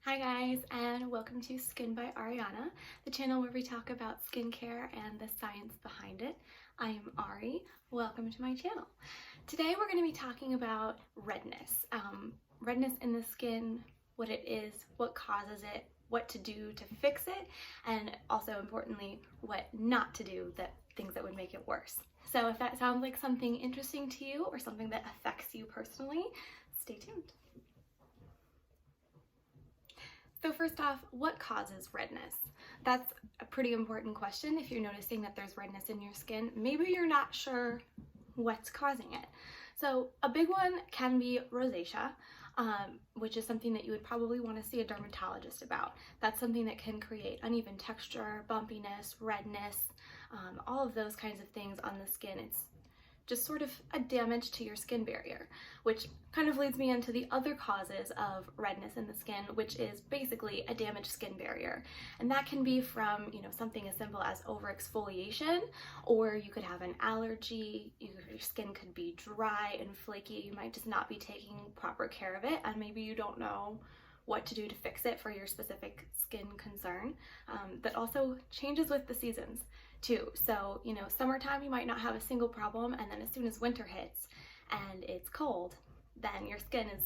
Hi guys, and welcome to Skin by Ariana, the channel where we talk about skincare and the science behind it. I am Ari. Welcome to my channel. Today we're going to be talking about redness. Redness in the skin, what it is, what causes it, what to do to fix it, and also importantly, what not to do, things that would make it worse. So if that sounds like something interesting to you or something that affects you personally, stay tuned. So first off, what causes redness? That's a pretty important question if you're noticing that there's redness in your skin. Maybe you're not sure what's causing it. So a big one can be rosacea, which is something that you would probably want to see a dermatologist about. That's something that can create uneven texture, bumpiness, redness, all of those kinds of things on the skin. It's just sort of a damage to your skin barrier, which kind of leads me into the other causes of redness in the skin, which is basically a damaged skin barrier. And that can be from, something as simple as overexfoliation, or you could have an allergy, your skin could be dry and flaky, you might just not be taking proper care of it, and maybe you don't know what to do to fix it for your specific skin concern. That also changes with the seasons too. So, summertime you might not have a single problem, and then as soon as winter hits and it's cold, then your skin is,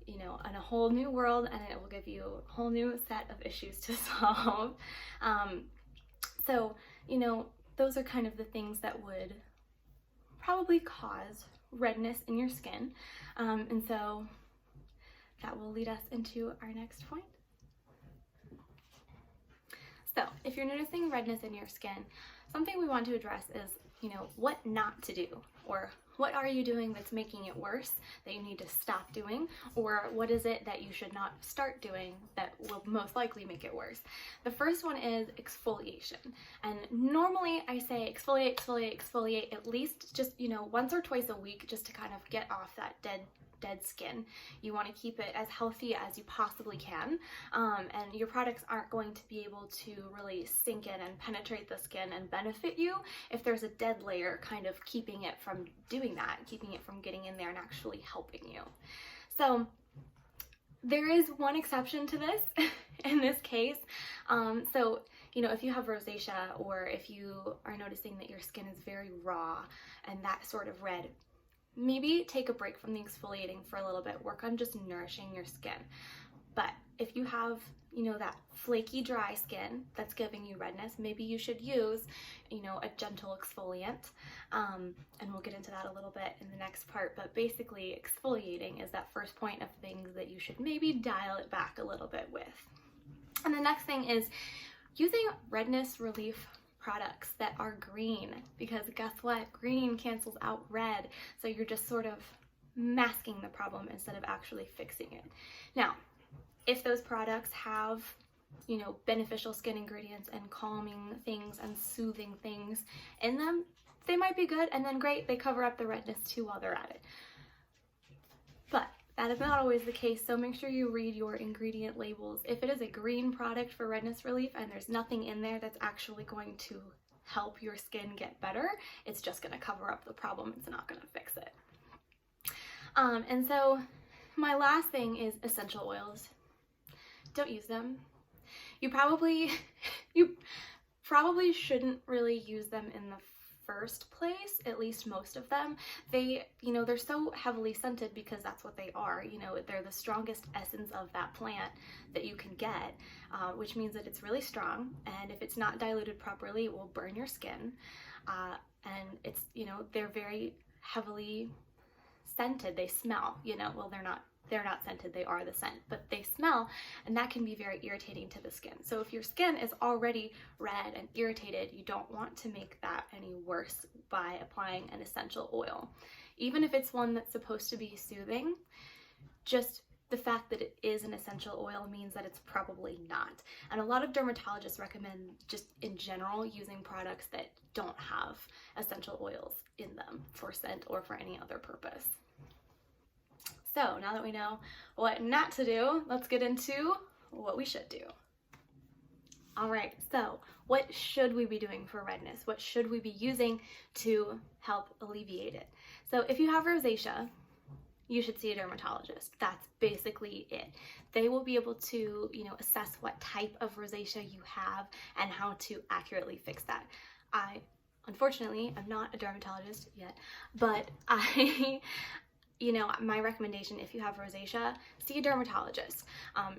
in a whole new world, and it will give you a whole new set of issues to solve. So, those are kind of the things that would probably cause redness in your skin. And so that will lead us into our next point. So if you're noticing redness in your skin, something we want to address is, what not to do, or what are you doing that's making it worse that you need to stop doing, or what is it that you should not start doing that will most likely make it worse. The first one is exfoliation. And normally I say exfoliate, exfoliate, exfoliate at least just, once or twice a week, just to kind of get off that dead skin. You want to keep it as healthy as you possibly can, and your products aren't going to be able to really sink in and penetrate the skin and benefit you if there's a dead layer kind of keeping it from doing that, keeping it from getting in there and actually helping you. So there is one exception to this in this case. So if you have rosacea, or if you are noticing that your skin is very raw and that sort of red, maybe take a break from the exfoliating for a little bit. Work on just nourishing your skin. But if you have, that flaky, dry skin that's giving you redness, maybe you should use, a gentle exfoliant. And we'll get into that a little bit in the next part. But basically, exfoliating is that first point of things that you should maybe dial it back a little bit with. And the next thing is using redness relief products that are green, because guess what? Green cancels out red. So you're just sort of masking the problem instead of actually fixing it. Now, if those products have, beneficial skin ingredients and calming things and soothing things in them, they might be good, and then great, they cover up the redness too while they're at it. But that is not always the case, so make sure you read your ingredient labels. If it is a green product for redness relief and there's nothing in there that's actually going to help your skin get better, it's just going to cover up the problem. It's not going to fix it. And so my last thing is essential oils. Don't use them. You probably shouldn't really use them in the first place, at least most of them. They're so heavily scented because that's what they are. They're the strongest essence of that plant that you can get, which means that it's really strong, and if it's not diluted properly, it will burn your skin. And it's, they're very heavily scented. They smell, well, they're not scented, they are the scent, but they smell, and that can be very irritating to the skin. So if your skin is already red and irritated, you don't want to make that any worse by applying an essential oil. Even if it's one that's supposed to be soothing, just the fact that it is an essential oil means that it's probably not. And a lot of dermatologists recommend, just in general, using products that don't have essential oils in them for scent or for any other purpose. So now that we know what not to do, let's get into what we should do. All right, so what should we be doing for redness? What should we be using to help alleviate it? So if you have rosacea, you should see a dermatologist. That's basically it. they will be able to, assess what type of rosacea you have and how to accurately fix that. Unfortunately, I'm not a dermatologist yet, but my recommendation, if you have rosacea, see a dermatologist.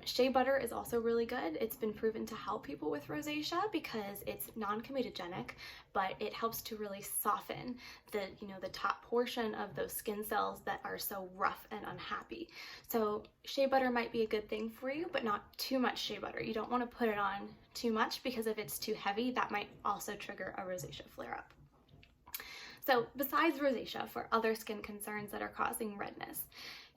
Shea butter is also really good. It's been proven to help people with rosacea because it's non-comedogenic, but it helps to really soften the top portion of those skin cells that are so rough and unhappy. So shea butter might be a good thing for you, but not too much shea butter. You don't want to put it on too much because if it's too heavy, that might also trigger a rosacea flare-up. So besides rosacea, for other skin concerns that are causing redness,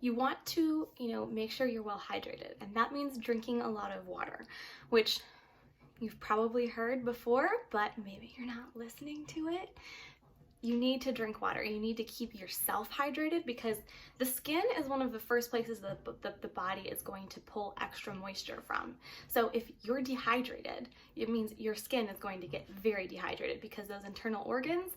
you want to, make sure you're well hydrated. And that means drinking a lot of water, which you've probably heard before, but maybe you're not listening to it. You need to drink water. You need to keep yourself hydrated because the skin is one of the first places that the body is going to pull extra moisture from. So if you're dehydrated, it means your skin is going to get very dehydrated because those internal organs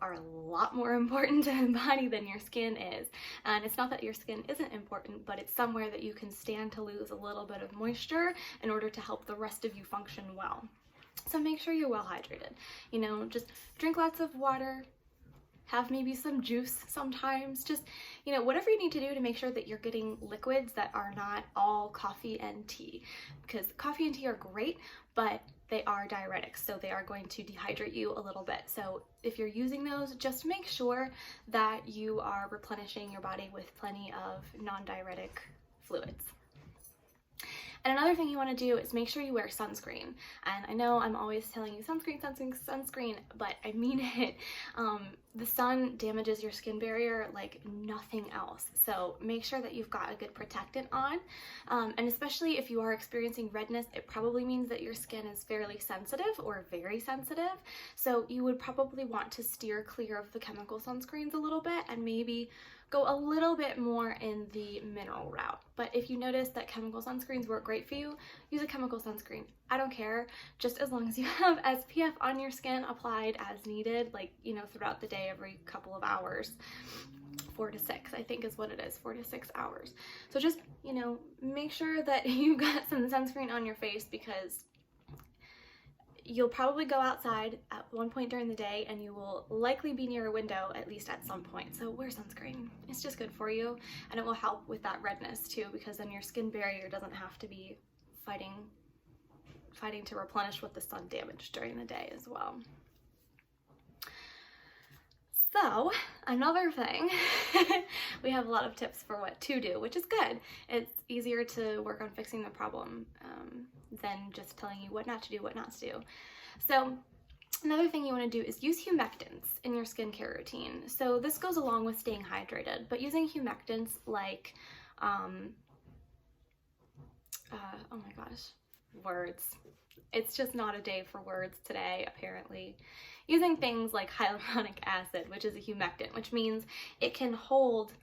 are a lot more important to the body than your skin is. And it's not that your skin isn't important, but it's somewhere that you can stand to lose a little bit of moisture in order to help the rest of you function well. So make sure you're well hydrated. Just drink lots of water, have maybe some juice sometimes, just, whatever you need to do to make sure that you're getting liquids that are not all coffee and tea, because coffee and tea are great, but they are diuretics, so they are going to dehydrate you a little bit. So if you're using those, just make sure that you are replenishing your body with plenty of non-diuretic fluids. And another thing you want to do is make sure you wear sunscreen. And I know I'm always telling you sunscreen, sunscreen, sunscreen, but I mean it. The sun damages your skin barrier like nothing else. So make sure that you've got a good protectant on. And especially if you are experiencing redness, it probably means that your skin is fairly sensitive or very sensitive. So you would probably want to steer clear of the chemical sunscreens a little bit and maybe go a little bit more in the mineral route. But if you notice that chemical sunscreens work great for you, use a chemical sunscreen. I don't care, just as long as you have SPF on your skin applied as needed, throughout the day every couple of hours. 4 to 6, I think is what it is, 4 to 6 hours. So just, make sure that you've got some sunscreen on your face because you'll probably go outside at one point during the day and you will likely be near a window at least at some point. So wear sunscreen. It's just good for you and it will help with that redness too, because then your skin barrier doesn't have to be fighting to replenish what the sun damaged during the day as well. So another thing, we have a lot of tips for what to do, which is good. It's easier to work on fixing the problem than just telling you what not to do, what not to do. So another thing you want to do is use humectants in your skincare routine. So this goes along with staying hydrated, but using humectants like, oh my gosh, words. It's just not a day for words today, apparently. Using things like hyaluronic acid, which is a humectant, which means it can hold,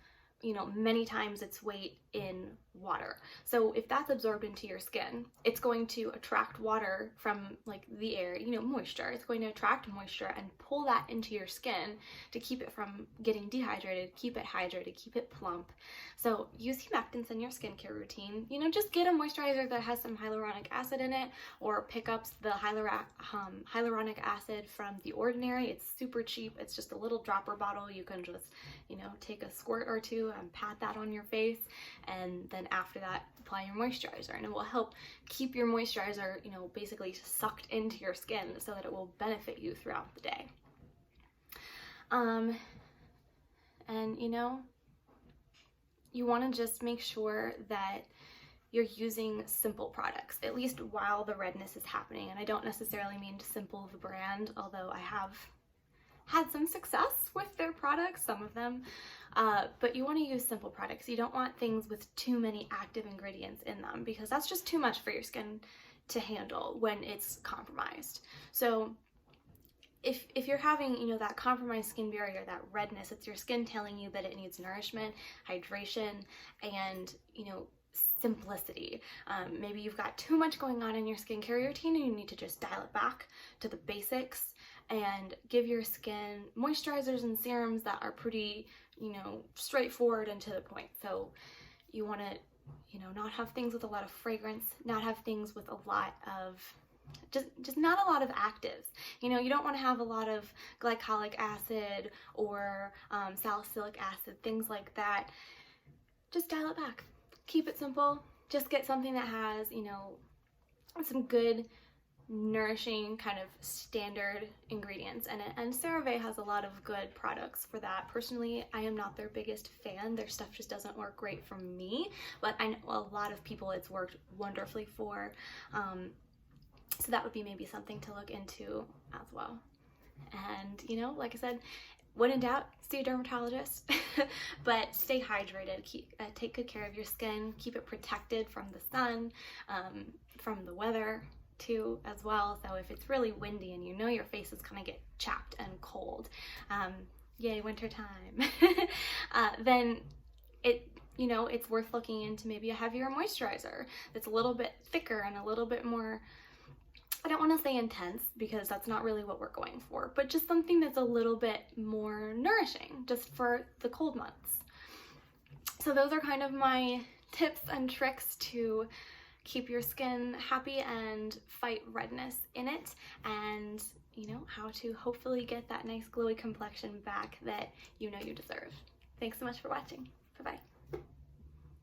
many times its weight in water. So if that's absorbed into your skin, it's going to attract water from the air, moisture. It's going to attract moisture and pull that into your skin to keep it from getting dehydrated, keep it hydrated, keep it plump. So use humectants in your skincare routine. Just get a moisturizer that has some hyaluronic acid in it, or pick up the hyaluronic acid from The Ordinary. It's super cheap. It's just a little dropper bottle. You can just, take a squirt or two and pat that on your face, and then after that apply your moisturizer, and it will help keep your moisturizer basically sucked into your skin so that it will benefit you throughout the day. And you want to just make sure that you're using simple products, at least while the redness is happening. And I don't necessarily mean Simple the brand, although I have had some success with their products, some of them, but you want to use simple products. You don't want things with too many active ingredients in them because that's just too much for your skin to handle when it's compromised. So if you're having, that compromised skin barrier, that redness, it's your skin telling you that it needs nourishment, hydration, and, simplicity. Maybe you've got too much going on in your skincare routine and you need to just dial it back to the basics and give your skin moisturizers and serums that are pretty, straightforward and to the point. So you want to not have things with a lot of fragrance, not have things with a lot of just not a lot of actives. You don't want to have a lot of glycolic acid or salicylic acid, things like that. Just dial it back. Keep it simple. Just get something that has, some good, nourishing kind of standard ingredients in it. And CeraVe has a lot of good products for that. Personally, I am not their biggest fan. Their stuff just doesn't work great for me, but I know a lot of people it's worked wonderfully for. So that would be maybe something to look into as well. And, like I said, when in doubt, see a dermatologist, but stay hydrated, take good care of your skin, keep it protected from the sun, from the weather too as well. So if it's really windy and your face is gonna get chapped and cold, yay, winter time, then it's worth looking into maybe a heavier moisturizer that's a little bit thicker and a little bit more, I don't want to say intense because that's not really what we're going for, but just something that's a little bit more nourishing just for the cold months. So those are kind of my tips and tricks to keep your skin happy and fight redness in it, and how to hopefully get that nice glowy complexion back that you deserve. Thanks so much for watching. Bye-bye.